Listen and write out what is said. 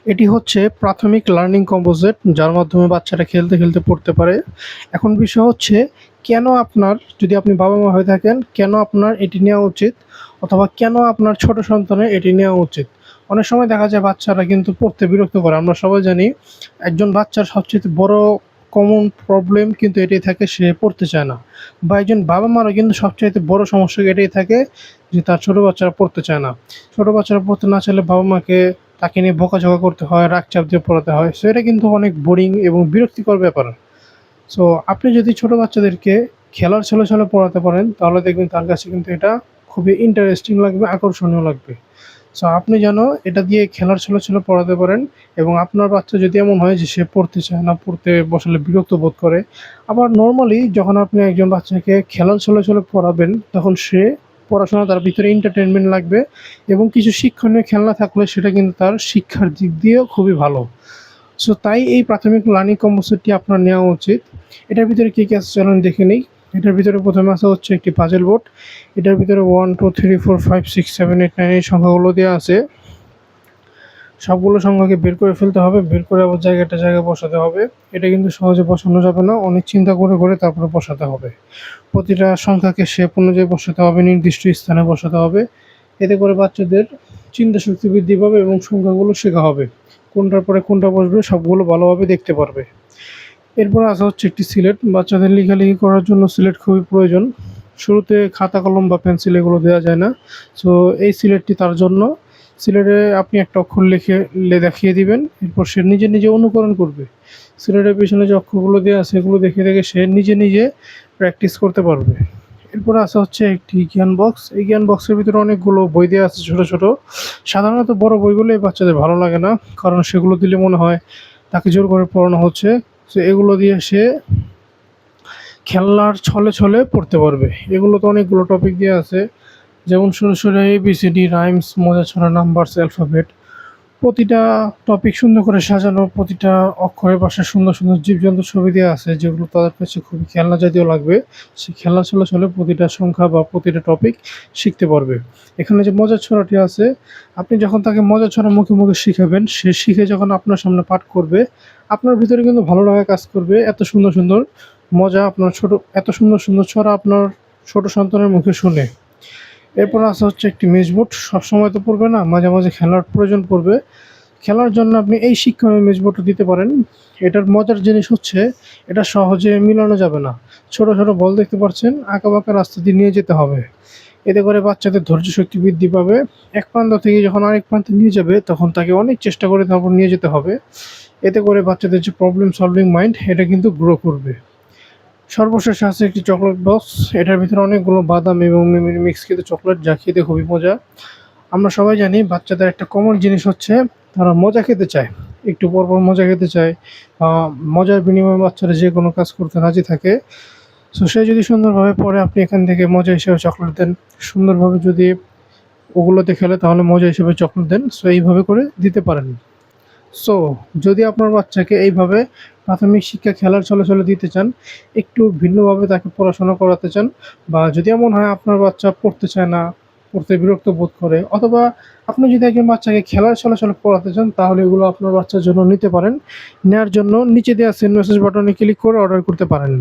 এটি হচ্ছে প্রাথমিক লার্নিং কম্পোজিট, যার মাধ্যমে বাচ্চারা খেলতে খেলতে পড়তে পারে। এখন বিষয় হচ্ছে, কেন আপনার, যদি আপনি বাবা মা হয়ে থাকেন, কেন আপনার এটি নেওয়া উচিত, অথবা কেন আপনার ছোট সন্তানের এটি নেওয়া উচিত। অনেক সময় দেখা যায় বাচ্চারা কিন্তু পড়তে বিরক্ত করে। আমরা সবাই জানি একজন বাচ্চার সবচেয়ে বড় কমন প্রবলেম কিন্তু এটাই থাকে, সে পড়তে চায় না। বা একজন বাবা মারও কিন্তু সবচাইতে বড় সমস্যা এটাই থাকে যে তার ছোট বাচ্চারা পড়তে চায় না। ছোট বাচ্চারা পড়তে না চাইলে বাবা মাকে তাকে নিয়ে বকাঝকা করতে হয়, রাগ চাপ দিয়ে পড়াতে হয়। সো এটা কিন্তু অনেক বোরিং এবং বিরক্তিকর ব্যাপার। সো আপনি যদি ছোট বাচ্চাদেরকে খেলার ছলে ছলে পড়াতে পারেন, তাহলে দেখবেন তার কাছে কিন্তু এটা খুবই ইন্টারেস্টিং লাগবে, আকর্ষণীয় লাগবে। সো আপনি যেন এটা দিয়ে খেলার ছলে ছলে পড়াতে পারেন। এবং আপনার বাচ্চা যদি এমন হয় যে সে পড়তে চায় না, পড়তে বসলে বিরক্ত বোধ করে, আবার নর্মালি যখন আপনি একজন বাচ্চাকে খেলার ছলে ছলে পড়াবেন, তখন সে পড়াশোনা, তার ভিতরে এন্টারটেনমেন্ট লাগবে এবং কিছু শিক্ষণীয় খেলনা থাকলে সেটা কিন্তু তার শিক্ষার দিক দিয়েও খুবই ভালো। সো তাই এই প্রাথমিক লার্নিং কর্মসূচিটি আপনার নেওয়া উচিত। এটার ভিতরে কী কী আছে চলুন দেখে নিই। এটার ভিতরে প্রথমে আসা হচ্ছে একটি পাজেল বোর্ড। এটার ভিতরে 1 2 3 4 5 6 7 8 9 এই সংখ্যাগুলো দেওয়া আছে। সবগুলো সংখ্যাকে বের করে ফেলতে হবে, বের করে আবার জায়গায় বসাতে হবে। এটা কিন্তু সহজে বসানো যাবে না, অনেক চিন্তা করে করে তারপরে বসাতে হবে। প্রতিটা সংখ্যাকে শেপ অনুযায়ী বসাতে হবে, নির্দিষ্ট স্থানে বসাতে হবে। এতে করে বাচ্চাদের চিন্তা শক্তি বৃদ্ধি পাবে এবং সংখ্যাগুলো শেখা হবে। কোনটার পরে কোনটা বসবে সবগুলো ভালোভাবে দেখতে পারবে। এরপর আসা হচ্ছে একটি সিলেট। বাচ্চাদের লেখালেখি করার জন্য সিলেট খুবই প্রয়োজন। শুরুতে খাতা কলম বা পেন্সিল এগুলো দেওয়া যায় না। সো এই সিলেটটি তার জন্য। সিলেটে আপনি একটা অক্ষর লিখে দেখিয়ে দিবেন, এরপর সে নিজে নিজে অনুকরণ করবে। সিলেটের পিছনে যে অক্ষরগুলো দেওয়া আছে সেগুলো দেখে দেখে সে নিজে নিজে প্র্যাকটিস করতে পারবে। এরপরে আসা হচ্ছে একটি জ্ঞান বক্স। এই জ্ঞান বক্সের ভিতরে অনেকগুলো বই দেওয়া আছে ছোটো ছোটো। সাধারণত বড় বইগুলো এই বাচ্চাদের ভালো লাগে না, কারণ সেগুলো দিলে মনে হয় তাকে জোর করে পড়ানো হচ্ছে। সো এগুলো দিয়ে সে খেলার ছলে ছলে পড়তে পারবে। এগুলোতে অনেকগুলো টপিক দেওয়া আছে, যেমন শুরু শুরু ABCD, রাইমস, মজা ছড়া, নাম্বারস, অ্যালফাবেট। প্রতিটা টপিক সুন্দর করে সাজানো, প্রতিটা অক্ষরের পাশে সুন্দর সুন্দর জীবজন্তুর ছবি দেওয়া আছে, যেগুলো তাদের কাছে খুবই খেলনা জাতীয় লাগবে। সেই খেলনা ছলে ছলে প্রতিটা সংখ্যা বা প্রতিটা টপিক শিখতে পারবে। এখানে যে মজার ছড়াটি আছে, আপনি যখন তাকে মজার ছড়া মুখে মুখে শিখাবেন, সে শিখে যখন আপনার সামনে পাঠ করবে, আপনার ভিতরে কিন্তু ভালো লাগা কাজ করবে। এত সুন্দর সুন্দর মজা আপনার এত সুন্দর সুন্দর ছড়া আপনার ছোট সন্তানের মুখে শুনে। এরপর আসা হচ্ছে একটি মেজবোর্ড। সবসময় তো পড়বে না, মাঝে মাঝে খেলার প্রয়োজন পড়বে। খেলার জন্য আপনি এই শিক্ষণীয় মেজবোর্ডটা দিতে পারেন। এটার মজার জিনিস হচ্ছে, এটা সহজে মিলানো যাবে না। ছোট ছোট বল দেখতে পাচ্ছেন, আঁকাবাঁকা রাস্তা দিয়ে নিয়ে যেতে হবে। এতে করে বাচ্চাদের ধৈর্য শক্তি বৃদ্ধি পাবে। এক প্রান্ত থেকে যখন আরেক প্রান্তে নিয়ে যাবে, তখন তাকে অনেক চেষ্টা করে তারপর নিয়ে যেতে হবে। এতে করে বাচ্চাদের যে প্রবলেম সলভিং মাইন্ড, এটা কিন্তু গ্রো করবে। সর্বশেষে আছে একটি চকলেট বক্স। এটার ভিতরে অনেকগুলো বাদাম এবং মেমরি মিক্স খেতে চকলেট, যা খেতে খুবই মজা। আমরা সবাই জানি বাচ্চাদের একটা কমন জিনিস হচ্ছে, তারা মজা খেতে চায়, একটু পর পর মজা খেতে চায়। মজার বিনিময়ে বাচ্চারা যে কোনো কাজ করতে রাজি থাকে। সো সে যদি সুন্দরভাবে পড়ে, আপনি এখান থেকে মজা হিসেবে চকলেট দেন। সুন্দরভাবে যদি ওগুলোতে খেলে, তাহলে মজা হিসেবে চকলেট দেন। সো এইভাবে করে দিতে পারেন। সো যদি আপনার বাচ্চাকে এইভাবে প্রাথমিক শিক্ষা খেলার ছলে ছলে দিতে চান, একটু ভিন্নভাবে তাকে পড়াশোনা করাতে চান, বা যদি এমন হয় আপনার বাচ্চা পড়তে চায় না, পড়তে বিরক্ত বোধ করে, অথবা আপনি যদি একজন বাচ্চাকে খেলার ছলে ছলে পড়াতে চান, তাহলে এগুলো আপনার বাচ্চার জন্য নিতে পারেন। নেওয়ার জন্য নিচে দেওয়া সেন্ড মেসেজ বাটনে ক্লিক করে অর্ডার করতে পারেন।